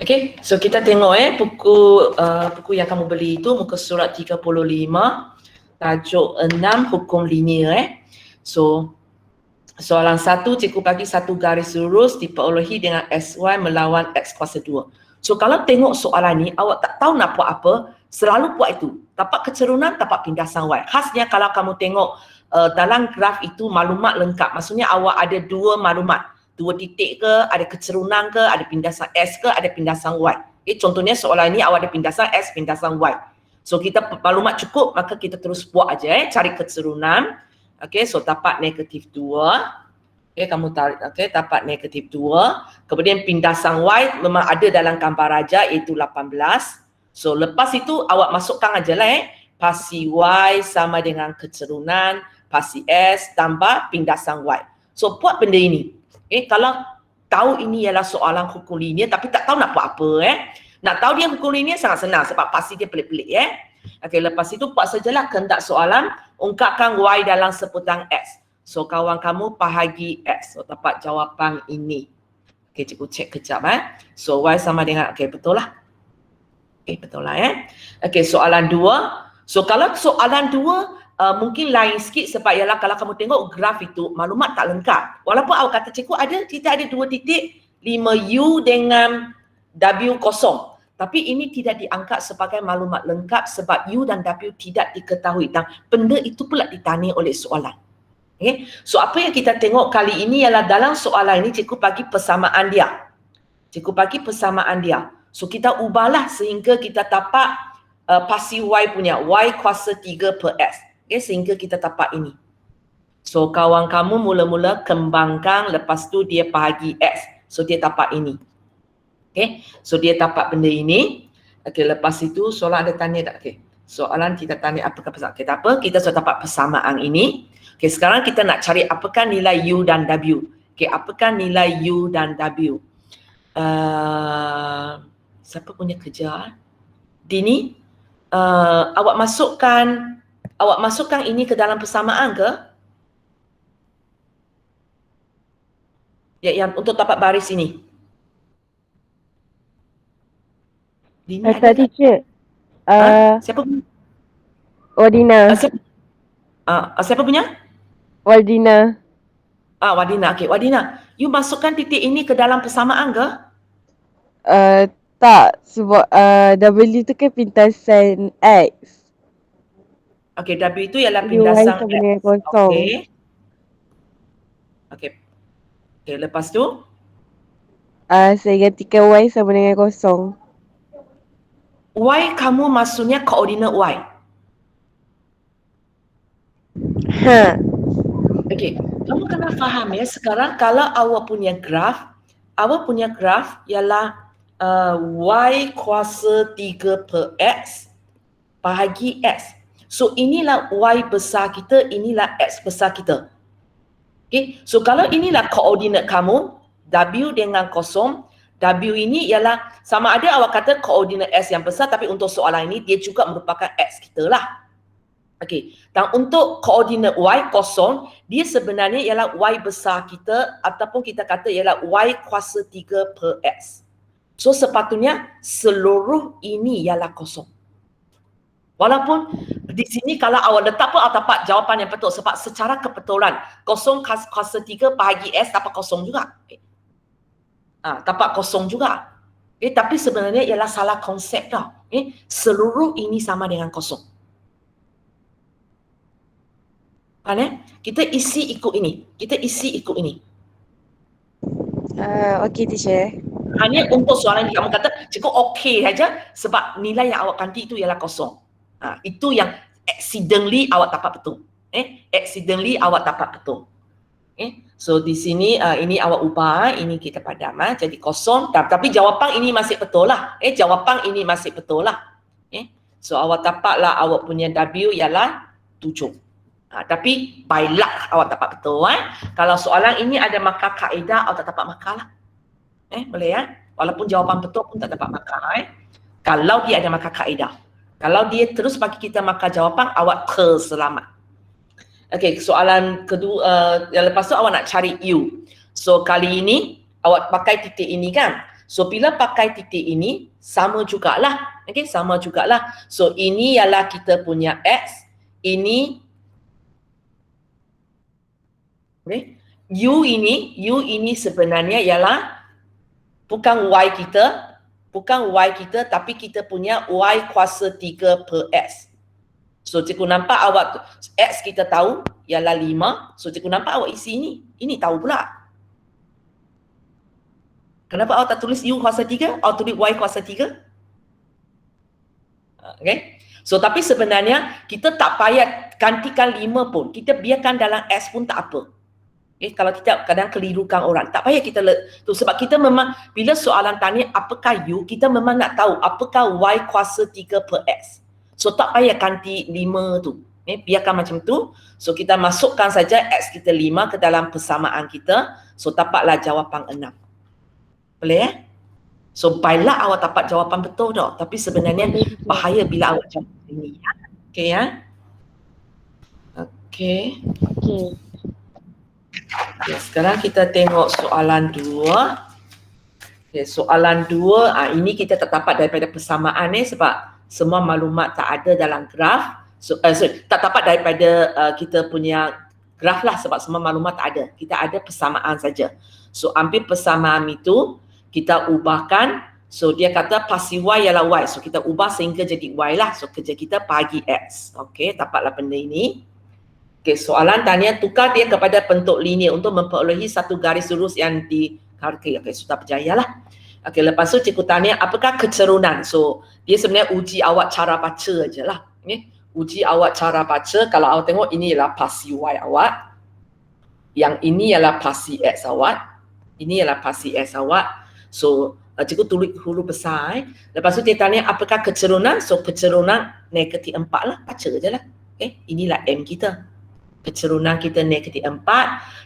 Okay, so kita tengok buku yang kamu beli itu muka surat 35, tajuk 6 hukum linear. So soalan 1, cikgu bagi satu garis lurus diperolehi dengan SY melawan X kuasa 2. So kalau tengok soalan ni, awak tak tahu nak buat apa, selalu buat itu. Dapat kecerunan, dapat pindasan Y. Khasnya kalau kamu tengok dalam graf itu maklumat lengkap. Maksudnya awak ada dua maklumat. 2 titik ke, ada kecerunan ke, ada pindasan S ke, ada pindasan Y. Contohnya soalan ni awak ada pindasan S, pindasan Y. So kita maklumat cukup, maka kita terus buat aja cari kecerunan. Okay, so dapat negatif 2. Okay, kamu tarik, okay, dapat negatif 2. Kemudian pindasan Y memang ada dalam gambar raja iaitu 18. So lepas itu awak masukkan aja lah pasi Y sama dengan kecerunan, pasi S tambah pindasan Y. So buat benda ini. Kalau tahu ini ialah soalan hukum linear tapi tak tahu nak buat apa Nak tahu dia hukum linear sangat senang sebab pasti dia pelik-pelik Okey, lepas itu buat sajalah kehendak soalan, ungkapkan Y dalam seputang X. So kawan kamu bahagi X. So dapat jawapan ini. Okey, cikgu cek kejap So Y sama dengan, okey betul lah. Okey betul lah Okey, soalan 2. So kalau soalan 2 mungkin lain sikit sebab ialah kalau kamu tengok graf itu maklumat tak lengkap. Walaupun awak kata cikgu kita ada 2 titik 5U dengan W kosong. Tapi ini tidak diangkat sebagai maklumat lengkap sebab U dan W tidak diketahui dan benda itu pula ditanya oleh soalan. Okay. So apa yang kita tengok kali ini ialah dalam soalan ini cikgu bagi persamaan dia. Cikgu bagi persamaan dia. So kita ubahlah sehingga kita dapat pasi Y punya Y kuasa 3 per X. Okay, sehingga kita dapat ini. So kawan kamu mula-mula kembangkan, lepas tu dia bahagi X. So dia dapat ini. Okay, so dia dapat benda ini. Okay, lepas itu soalan ada tanya tak? Okay, soalan kita tanya apakah persamaan. Okay, tak apa, kita sudah dapat persamaan ini. Okay, sekarang kita nak cari apakah nilai U dan W. Okay, apakah nilai U dan W? Siapa punya kerja? Dini, awak masukkan ini ke dalam persamaan ke? Ya, yang untuk dapat baris ini. Dini ada tak? Teacher. Siapa punya? Wadina. Siapa punya? Waldina. Wadina. Okey, Wadina. You masukkan titik ini ke dalam persamaan ke? Tak, sebab W tu kan pintasan X. Okey, W itu ialah Jadi Y pindasan sama dengan kosong. Okey, lepas tu? Saya gantikan Y sama dengan kosong. Y kamu maksudnya koordinat Y. Okey, kamu kena faham sekarang kalau awak punya graf ialah Y kuasa 3 per X bahagi X. So inilah Y besar kita, inilah X besar kita. Okay, so kalau inilah koordinat kamu, W dengan kosong, W ini ialah sama ada awak kata koordinat S yang besar tapi untuk soalan ini dia juga merupakan X kita lah. Okey, dan untuk koordinat Y kosong, dia sebenarnya ialah Y besar kita ataupun kita kata ialah Y kuasa 3 per X. So sepatutnya seluruh ini ialah kosong. Walaupun di sini kalau awak letak pun awak dapat jawapan yang betul sebab secara kebetulan kosong kuasa 3 bahagi S dapat kosong juga. Dapat kosong juga. Tapi sebenarnya ialah salah konsep tau. Seluruh ini sama dengan kosong. Kita isi ikut ini. Okey teacher. Hanya untuk soalan yang kamu kata cikgu okey saja sebab nilai yang awak ganti itu ialah kosong. Itu yang accidentally awak dapat betul. Accidentally awak dapat betul. So di sini ini awak ubah, ini kita padam jadi kosong. Tapi jawapan ini masih betul lah. Jawapan ini masih betul lah. So awak dapatlah awak punya W ialah 7. Tapi by luck awak dapat betul. Kalau soalan ini ada markah kaedah, awak tak dapat markah lah. Boleh walaupun jawapan betul pun tak dapat markah. Kalau dia ada markah kaedah. Kalau dia terus bagi kita markah jawapan, awak terselamat. Okey, soalan kedua, lepas tu awak nak cari U. So kali ini awak pakai titik ini kan. So bila pakai titik ini sama jugalah. Okey, sama jugalah. So ini ialah kita punya X, ini okey. U ini sebenarnya ialah bukan Y kita tapi kita punya Y kuasa 3 per X. So cikgu nampak awak X kita tahu ialah 5. So cikgu nampak awak isi ini. Ini tahu pula. Kenapa awak tak tulis U kuasa 3? Awak tulis Y kuasa 3? Okay. So tapi sebenarnya kita tak payah gantikan 5 pun. Kita biarkan dalam S pun tak apa. Okay. Kalau kita kadang kelirukan orang, tak payah kita tu sebab kita memang bila soalan tanya apakah U, kita memang nak tahu apakah Y kuasa 3 per X. So tak payah ganti 5 tu. Biarkan macam tu. So kita masukkan saja X kita 5 ke dalam persamaan kita. So dapatlah jawapan 6. Boleh So by luck awak dapat jawapan betul tak? Tapi sebenarnya bahaya bila awak jawab ini. Okay ya. Okay. Okay, sekarang kita tengok soalan 2. Okay, soalan 2 ini kita tak dapat daripada persamaan sebab semua maklumat tak ada dalam graf. So, tak dapat daripada kita punya graf lah sebab semua maklumat tak ada. Kita ada persamaan saja. So ambil persamaan itu, kita ubahkan. So dia kata pasti Y ialah Y. So kita ubah sehingga jadi Y lah. So kerja kita bagi X. Okay, dapatlah benda ini. Okay, soalan tanya tukar dia kepada bentuk linear untuk memperolehi satu garis lurus yang dikarki. Okay, sudah berjaya lah. Okay, lepas tu cikgu tanya apakah kecerunan. So dia sebenarnya uji awak cara baca je lah. Okay. Uji awak cara baca. Kalau awak tengok ini ialah pasti Y awak. Yang ini ialah pasti X awak. Ini ialah pasti X awak. So cikgu tulis huruf besar. Lepas tu dia tanya apakah kecerunan. So kecerunan negatif 4 lah. Baca je lah. Okay. Inilah M kita. Kecerunan kita negatif 4.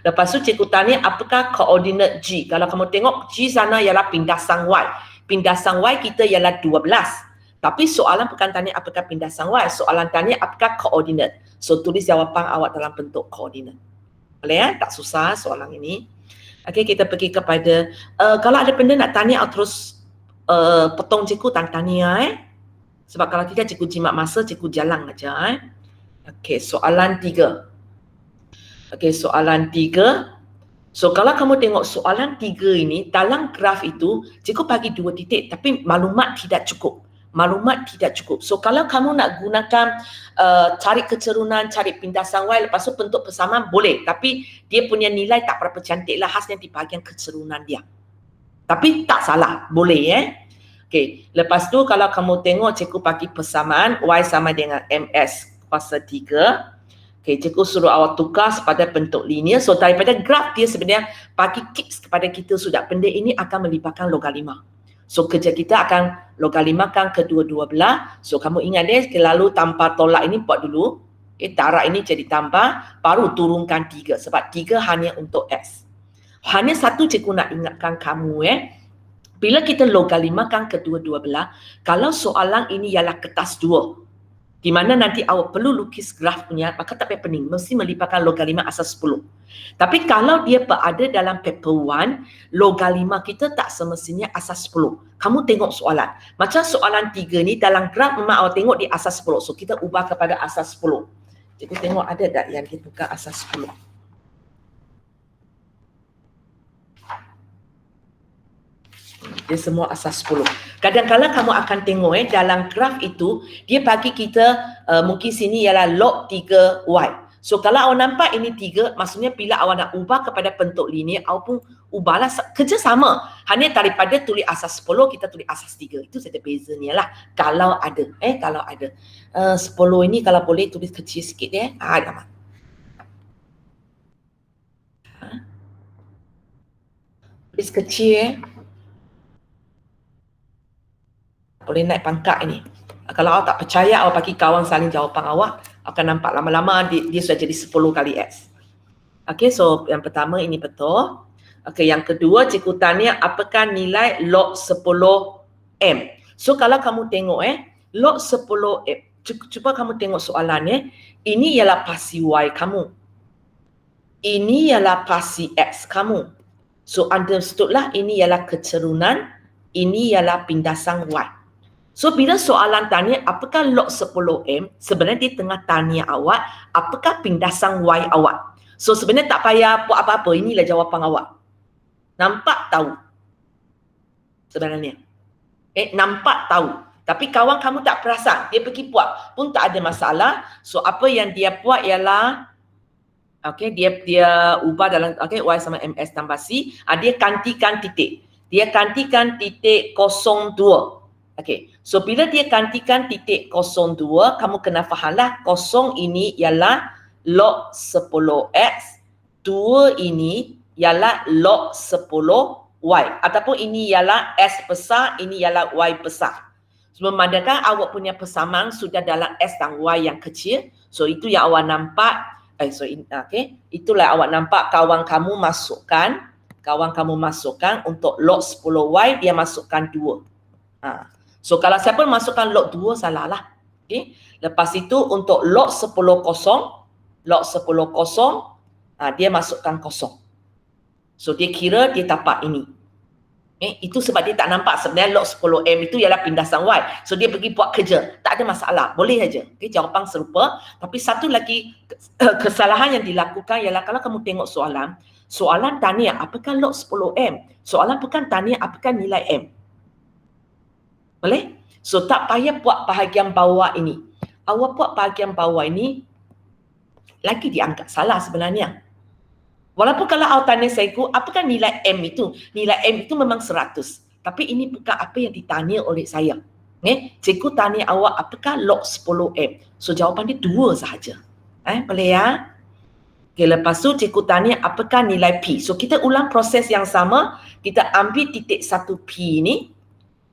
Lepas tu cikgu tanya apakah koordinat G. Kalau kamu tengok G sana ialah pindasan Y. Pindasan Y kita ialah 12. Tapi soalan bukan tanya apakah pindasan Y. Soalan tanya apakah koordinat. So tulis jawapan awak dalam bentuk koordinat. Boleh ya? Tak susah soalan ini. Okey, kita pergi kepada kalau ada benda nak tanya terus potong cikgu tanya Sebab kalau tidak cikgu jimat masa, cikgu jalan aja Okey, soalan 3. Okey, soalan 3. So kalau kamu tengok soalan 3 ini, dalam graf itu cikgu bagi 2 titik tapi maklumat tidak cukup. Maklumat tidak cukup. So kalau kamu nak gunakan cari kecerunan, cari pindasan Y, lepas tu bentuk persamaan boleh. Tapi dia punya nilai tak berapa cantik lah khasnya di bahagian kecerunan dia. Tapi tak salah, boleh Okey, lepas tu kalau kamu tengok cikgu bagi persamaan Y sama dengan MS kuasa 3. Okay, cikgu suruh awak tukar pada bentuk linear. So daripada graf dia sebenarnya bagi kicks kepada kita sudah benda ini akan melibatkan logaritma. So kerja kita akan logaritmakan kedua-dua belah. So kamu ingat lalu tanpa tolak ini buat dulu. Darab ini jadi tambah, baru turunkan 3 sebab 3 hanya untuk S. Hanya satu cikgu nak ingatkan kamu bila kita logaritmakan kedua-dua belah, kalau soalan ini ialah kertas 2, di mana nanti awak perlu lukis graf punya, maka tak payah pening, mesti melibatkan logaritma asas 10. Tapi kalau dia berada dalam paper 1, logaritma kita tak semestinya asas 10. Kamu tengok soalan. Macam soalan 3 ni dalam graf memang awak tengok di asas 10. So kita ubah kepada asas 10. Jadi tengok ada tak yang dia bukan asas 10. Dia semua asas 10. Kadang-kadang kamu akan tengok dalam graf itu dia bagi kita mungkin sini ialah log 3y. So kalau awak nampak ini 3, maksudnya bila awak nak ubah kepada bentuk linear, awak pun ubahlah kerja sama. Hanya daripada tulis asas 10 kita tulis asas 3. Itu saja bezanya lah. Kalau ada kalau ada 10 ini kalau boleh tulis kecil sikit ada. Tulis kecil boleh naik pangkat ini. Kalau awak tak percaya, awak bagi kawan saling jawapan awak, akan nampak lama-lama dia sudah jadi 10 kali X. Okey, so yang pertama ini betul. Okey, yang kedua cikgu tanya apakah nilai log 10M. So kalau kamu tengok log 10M, cuba kamu tengok soalan ini ialah pasti Y kamu. Ini ialah pasti X kamu. So understood lah ini ialah kecerunan ini ialah pindasan Y. So bila soalan tanya apakah log 10M, sebenarnya dia tengah tanya awak apakah pindasan Y awak. So sebenarnya tak payah buat apa-apa, inilah jawapan awak. Nampak tahu sebenarnya. Nampak tahu. Tapi kawan kamu tak perasan, dia pergi buat pun tak ada masalah. So apa yang dia buat ialah dia ubah dalam Y sama MS tambah C, dia gantikan titik. Dia gantikan titik 02. So bila dia gantikan titik 02, kamu kena fahamlah 0 ini ialah log 10X, 2 ini ialah log 10Y, ataupun ini ialah S besar, ini ialah Y besar. Memandangkan awak punya persamaan sudah dalam S dan Y yang kecil, so itu yang awak nampak. Itulah awak nampak kawan kamu masukkan untuk log 10Y, dia masukkan 2. So kalau siapa masukkan log 2, salah lah. Lepas itu untuk log 10 kosong, dia masukkan kosong. So dia kira dia tapak ini. Itu sebab dia tak nampak sebenarnya log 10M itu ialah pindasan Y. So dia pergi buat kerja, tak ada masalah, boleh saja. Jawapan serupa. Tapi satu lagi kesalahan yang dilakukan ialah kalau kamu tengok soalan tanya apakah log 10M. Soalan bukan tanya apakah nilai M. Boleh? So tak payah buat bahagian bawah ini. Awak buat bahagian bawah ini lagi dianggap salah sebenarnya. Walaupun kalau awak tanya saya, apakah nilai M itu? Nilai M itu memang 100. Tapi ini bukan apa yang ditanya oleh saya. Cikgu tanya awak apakah log 10M. So jawapan dia 2 sahaja. Boleh ya? Lepas tu cikgu tanya apakah nilai P. So kita ulang proses yang sama. Kita ambil titik 1P ni.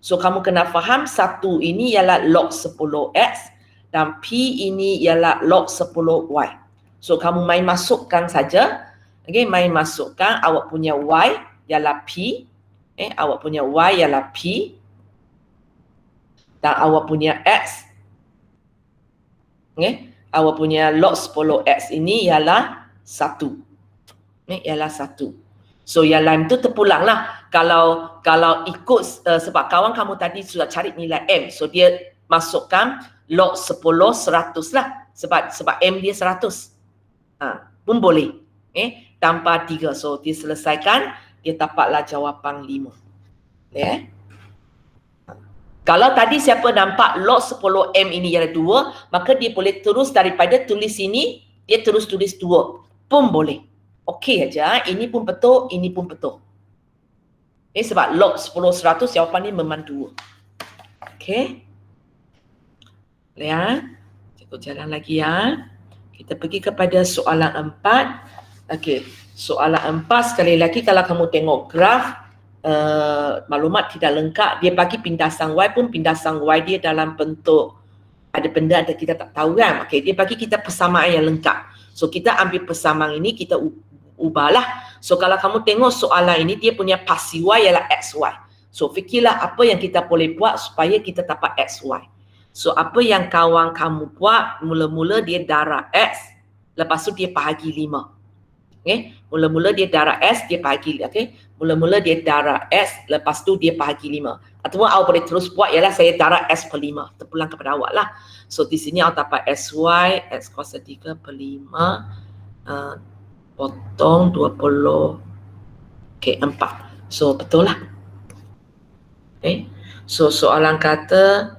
So kamu kena faham 1 ini ialah log 10X dan P ini ialah log 10Y. So kamu main masukkan saja. Main masukkan awak punya Y ialah P. Awak punya Y ialah P. Dan awak punya X. Awak punya log 10X ini ialah 1. Ialah 1. So yang lain tu terpulang lah. Kalau ikut sebab kawan kamu tadi sudah cari nilai M. So dia masukkan log 10 100 lah. Sebab M dia 100. Pun boleh. Tanpa 3. So dia selesaikan, dia dapatlah jawapan 5. Kalau tadi siapa nampak log 10M ini ialah 2, maka dia boleh terus daripada tulis ini, dia terus tulis 2. Pun boleh. Okey aja, ini pun betul, ini pun betul. Sebab log 10 100 jawapan ni memang 2. Okey. Boleh ya? Cikgu jalan lagi ya. Kita pergi kepada soalan 4. Okey, soalan 4 sekali lagi kalau kamu tengok graf maklumat tidak lengkap, dia bagi pindasan Y pun pindasan Y dia dalam bentuk ada benda ada kita tak tahu kan. Okey, dia bagi kita persamaan yang lengkap. So kita ambil persamaan ini kita ubahlah. So kalau kamu tengok soalan ini dia punya pasti Y ialah XY. So fikirlah apa yang kita boleh buat supaya kita dapat XY. So apa yang kawan kamu buat, mula-mula dia darab X, lepas tu dia bahagi 5. Mula-mula dia darab S, dia bahagi, mula-mula dia darab S, lepas tu dia bahagi 5. Ataupun awak boleh terus buat ialah saya darab S per 5. Terpulang kepada awak lah. So di sini awak dapat SY, X kuasa 3 per 5, potong 20, 4. So betul lah. So soalan kata,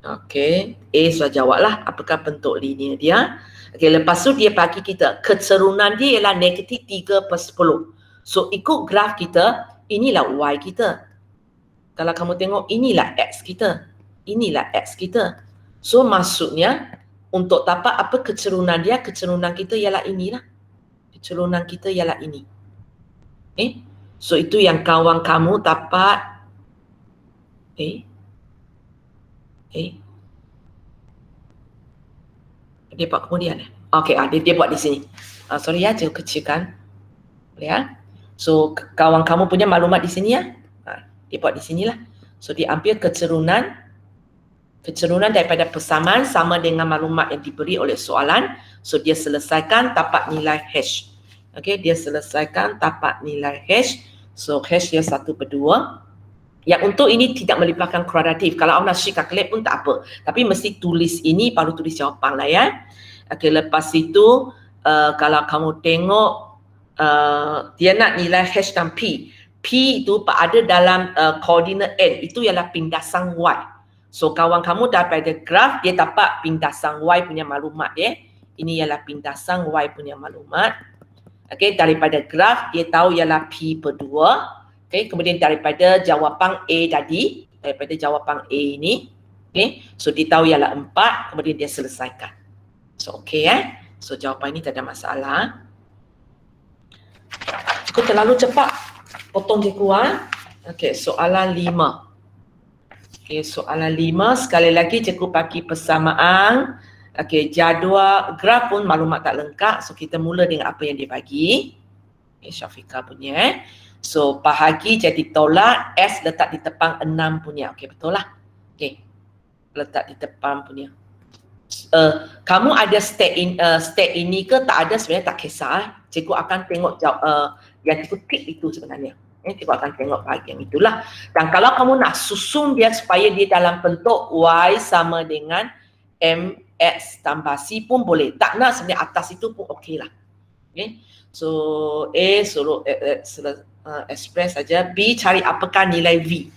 A sudah jawab lah apakah bentuk linear dia. Lepas tu dia bagi kita kecerunan dia ialah negatif 3 per 10. So ikut graf kita, inilah Y kita. Kalau kamu tengok, inilah X kita. Inilah X kita. So maksudnya, untuk dapat apa kecerunan dia, kecerunan kita ialah inilah. Kecerunan kita ialah ini. So itu yang kawan kamu dapat. Dia buat kemudian. Dia buat di sini. Sorry ya, saya kecilkan. Boleh ya? So kawan kamu punya maklumat di sini ya. Dia buat di sinilah. So dia ambil kecerunan daripada persamaan sama dengan maklumat yang diberi oleh soalan. So dia selesaikan dapat nilai H. Dia selesaikan dapat nilai H. So H dia 1/2. Yang untuk ini tidak melibatkan kuadratif. Kalau awak nak shift calculate pun tak apa. Tapi mesti tulis ini baru tulis jawapan lah ya. Okey, lepas itu kalau kamu tengok dia nak nilai H dan P. P itu ada dalam koordinat N. Itu ialah pindasan Y. So kawan kamu daripada graf dia dapat pindasan Y punya maklumat ya. Ini ialah pindasan Y punya maklumat. Okey, daripada graf dia tahu ialah P per 2. Okey, kemudian daripada jawapan A tadi, daripada jawapan A ini, okey, so dia tahu ialah 4, kemudian dia selesaikan. So okey So jawapan ini tak ada masalah. Cikgu terlalu cepat potong cikgu Okey, soalan 5. Okey, soalan 5 sekali lagi cikgu bagi persamaan. Okey, jadual graf pun maklumat tak lengkap. So kita mula dengan apa yang dia bagi. Okay, Syafiqah punya So bahagi jadi tolak, S letak di depan 6 punya. Okey, betul lah. Okey, letak di depan punya. Kamu ada step ini ke tak ada sebenarnya tak kisah. Cikgu akan tengok yang cikgu tick itu sebenarnya. Cikgu akan tengok bahagian itulah. Dan kalau kamu nak susun dia supaya dia dalam bentuk Y sama dengan MX tambah C pun boleh. Tak nak sebenarnya atas itu pun okey lah. Okay. So A suruh express saja. B cari apakah nilai V.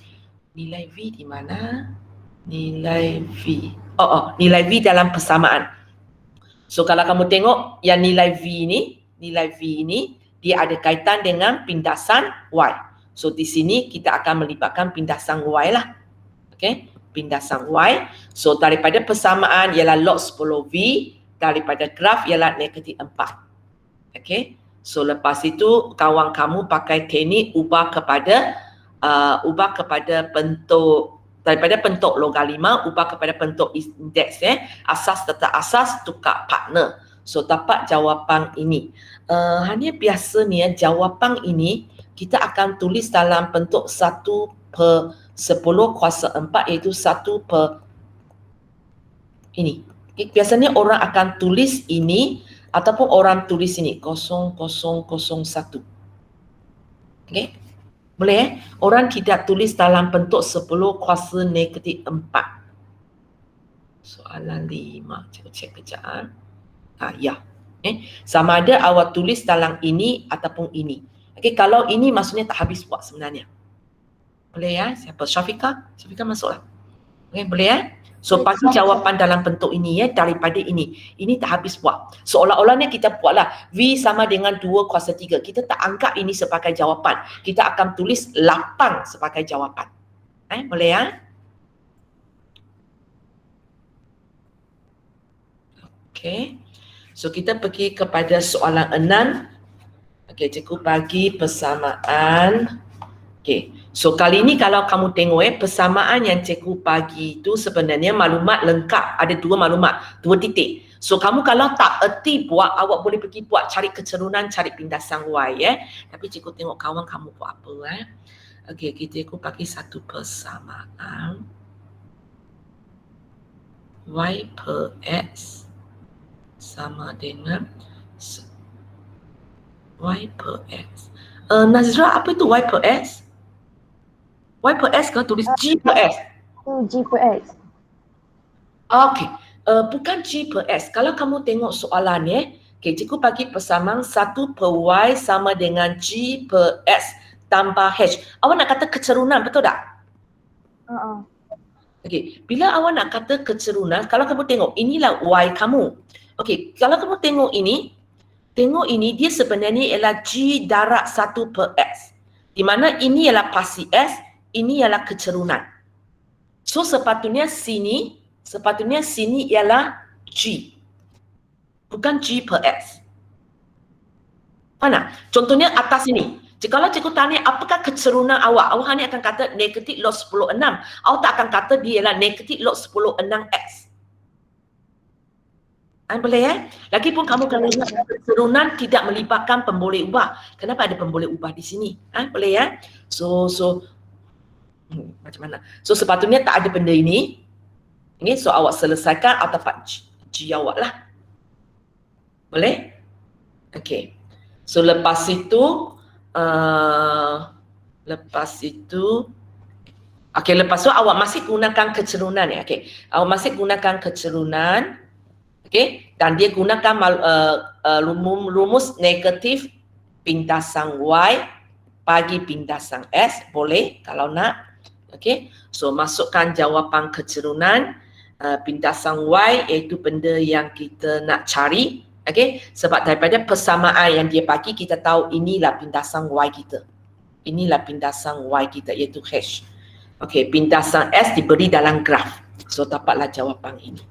Nilai V di mana? Nilai V. Nilai V dalam persamaan. So kalau kamu tengok yang nilai V ini dia ada kaitan dengan pindasan Y. So di sini kita akan melibatkan pindasan Y lah. Okey, pindasan Y. So daripada persamaan ialah log 10V, daripada graf ialah negatif 4. Okey. So lepas itu kawan kamu pakai teknik ubah kepada bentuk daripada bentuk logaritma ubah kepada bentuk indeks asas tetap asas tukar partner. So dapat jawapan ini. Hanya biasa ni jawapan ini kita akan tulis dalam bentuk 1/10 kuasa 4 iaitu 1 per ini. Biasanya orang akan tulis ini ataupun orang tulis ini 0001. Okey. Boleh Orang tidak tulis dalam bentuk 10 kuasa negatif 4. Soalan 5. Cikgu cek kejap. Ya. Sama ada awak tulis dalam ini ataupun ini. Okey, kalau ini maksudnya tak habis buat sebenarnya. Boleh Siapa? Syafiqah? Syafiqah masuklah. Okey, boleh So bagi jawapan dalam bentuk ini daripada ini. Ini tak habis buat. Seolah-olahnya kita buatlah V sama dengan 2 kuasa 3. Kita tak anggap ini sebagai jawapan. Kita akan tulis 8 sebagai jawapan. Boleh Okey. So kita pergi kepada soalan 6. Okey, cikgu bagi persamaan. Okey. So kali ini kalau kamu tengok persamaan yang cikgu bagi itu sebenarnya maklumat lengkap. Ada 2 maklumat, 2 titik. So kamu kalau tak erti buat, awak boleh pergi buat cari kecerunan, cari pindasan Y Tapi cikgu tengok kawan kamu buat apa Okey, cikgu bagi satu persamaan Y per X sama dengan Y per X. Nazira, apa itu Y per X? Y per S ke tulis G per S? G per X. Okey, bukan G per S. Kalau kamu tengok soalan okay, cikgu bagi persamaan 1 per Y sama dengan G per S tambah H. Awak nak kata kecerunan, betul tak? Okey, bila awak nak kata kecerunan, kalau kamu tengok inilah Y kamu. Okey, kalau kamu tengok ini dia sebenarnya ialah G darab 1 per S. Di mana ini ialah pasti S, ini ialah kecerunan. So sepatutnya sini ialah G. Bukan G per S. Mana? Contohnya atas ini. Jikalau cikgu tanya apakah kecerunan awak hanya akan kata negatif log 10/6. Awak tak akan kata dia ialah negatif log 10/6X. Boleh Lagipun kamu kalau ingat kecerunan tidak melibatkan pemboleh ubah. Kenapa ada pemboleh ubah di sini? Boleh So macam mana? So sepatutnya tak ada benda ini. So awak selesaikan atau dapat G awak lah. Boleh? Okey. So lepas itu Okey, lepas tu awak masih gunakan kecerunan ya. Okey, awak masih gunakan kecerunan. Okey, dan dia gunakan rumus negatif pintasan Y bagi pintasan S, boleh kalau nak. Okey, so masukkan jawapan kecerunan pintasan Y iaitu benda yang kita nak cari. Okey, sebab daripada persamaan yang dia bagi kita tahu inilah pintasan Y kita. Inilah pintasan Y kita iaitu H. Okey, pintasan S diberi dalam graf. So dapatlah jawapan ini.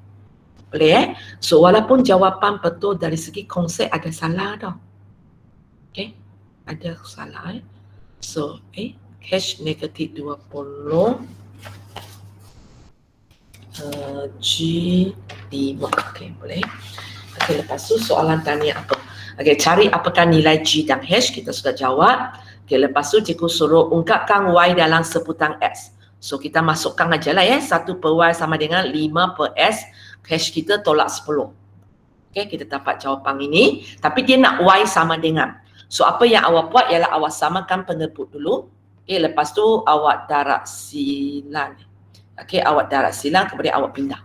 Boleh So walaupun jawapan betul dari segi konsep ada salah tau. Okey, ada salah So H negatif 20 G5. Okey, boleh. Okey, lepas tu soalan tanya apa? Okey, cari apakah nilai G dan H, kita sudah jawab. Okey, lepas tu cikgu suruh ungkapkan Y dalam sebutan S. So kita masukkan aja lah 1 per Y sama dengan 5 per S. H kita tolak 10. Okey, kita dapat jawapan ini. Tapi dia nak Y sama dengan. So apa yang awak buat ialah awak samakan penebut dulu. Okey, lepas tu awak darab silang. Okey, awak darab silang kemudian awak pindah.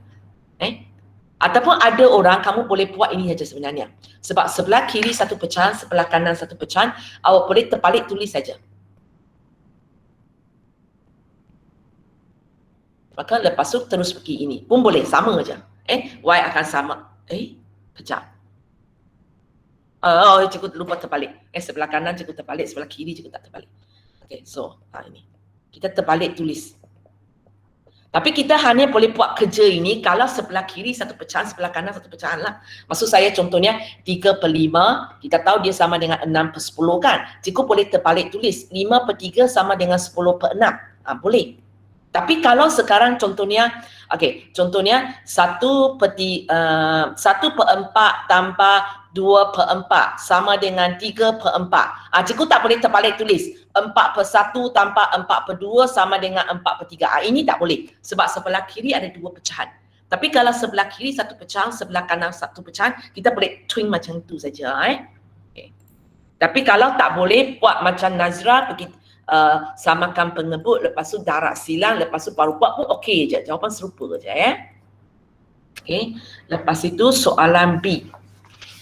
Ataupun ada orang kamu boleh buat ini saja sebenarnya. Sebab sebelah kiri satu pecahan, sebelah kanan satu pecahan, awak boleh terbalik tulis saja. Maka lepas tu terus pergi ini. Pun boleh, sama saja. Y akan sama. Pecah. Cikgu lupa terbalik. Sebelah kanan cikgu terbalik, sebelah kiri cikgu tak terbalik. Okay, so ini. Kita terbalik tulis. Tapi kita hanya boleh buat kerja ini kalau sebelah kiri satu pecahan, sebelah kanan satu pecahan lah. Maksud saya contohnya 3 per 5, kita tahu dia sama dengan 6 per 10 kan. Cikgu boleh terbalik tulis 5 per 3 sama dengan 10 per 6. Boleh. Tapi kalau sekarang contohnya, contohnya 1 per 4 tambah 2 per 4 sama dengan 3 per 4. Cikgu tak boleh terbalik tulis 4 per 1 tambah 4 per 2 sama dengan 4 per 3. Ini tak boleh. Sebab sebelah kiri ada 2 pecahan. Tapi kalau sebelah kiri satu pecahan, sebelah kanan satu pecahan, kita boleh twin macam itu saja. Tapi kalau tak boleh, buat macam Nazra, begitu. Samakan pengebut, lepas tu darab silang, lepas tu baru buat pun okey je. Jawapan serupa je Okey, lepas itu soalan B.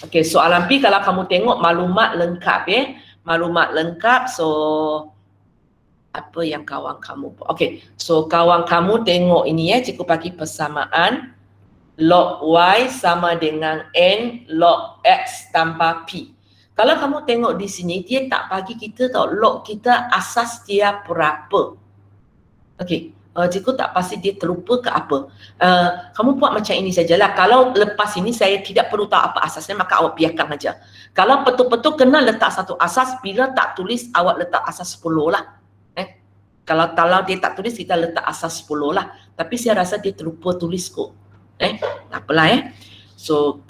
Okey, soalan B kalau kamu tengok maklumat lengkap maklumat lengkap. So apa yang kawan kamu buat? Okey, so kawan kamu tengok ini cikgu bagi persamaan log Y sama dengan N log X tambah P. Kalau kamu tengok di sini, dia tak bagi kita tahu log kita asas dia berapa. Okey, cikgu tak pasti dia terlupa ke apa. Kamu buat macam ini sajalah. Kalau lepas ini saya tidak perlu tahu apa asasnya, maka awak biarkan saja. Kalau betul-betul kena letak satu asas, bila tak tulis, awak letak asas 10 lah. Kalau dia tak tulis, kita letak asas 10 lah. Tapi saya rasa dia terlupa tulis kok. Tak apalah So,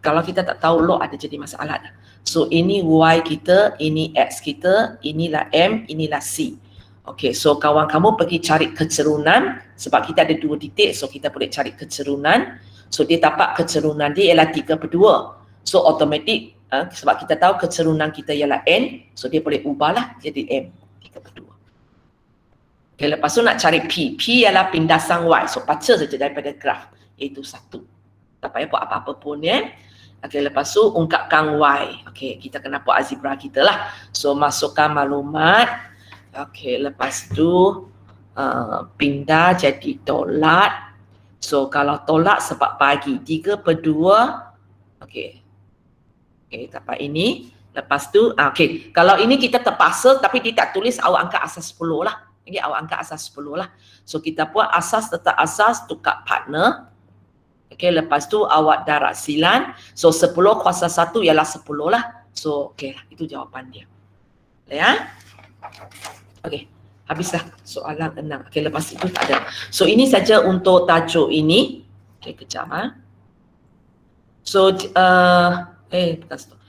kalau kita tak tahu log ada jadi masalah dah. So ini Y kita, ini X kita, inilah M, inilah C. Okey, so kawan kamu pergi cari kecerunan sebab kita ada 2 titik, so kita boleh cari kecerunan. So dia dapat kecerunan dia ialah 3 per 2. So automatik sebab kita tahu kecerunan kita ialah N, so dia boleh ubahlah jadi M, 3 per 2. Okey, lepas tu nak cari P. P ialah pindasan Y. So baca saja daripada graf, iaitu 1. Tak payah buat apa-apa pun Okey, lepas tu ungkapkan Y. Okey, kita kena buat algebra kita lah. So masukkan maklumat. Okey, lepas tu pindah jadi tolak. So kalau tolak sebab bagi 3 per 2. Okey. Okey, dapat ini. Lepas tu, okey. Kalau ini kita terpaksa tapi dia tak tulis, awak angkat asas 10 lah. Okey, awak angkat asas 10 lah. So kita buat asas tetap asas, tukar partner. Okey, lepas tu awak darab silang. So 10 kuasa 1 ialah 10 lah. So okey, itu jawapan dia. Okey, habislah soalan 6. Okey, lepas itu tak ada. So ini saja untuk tajuk ini. Okey, kejap So bukan stop.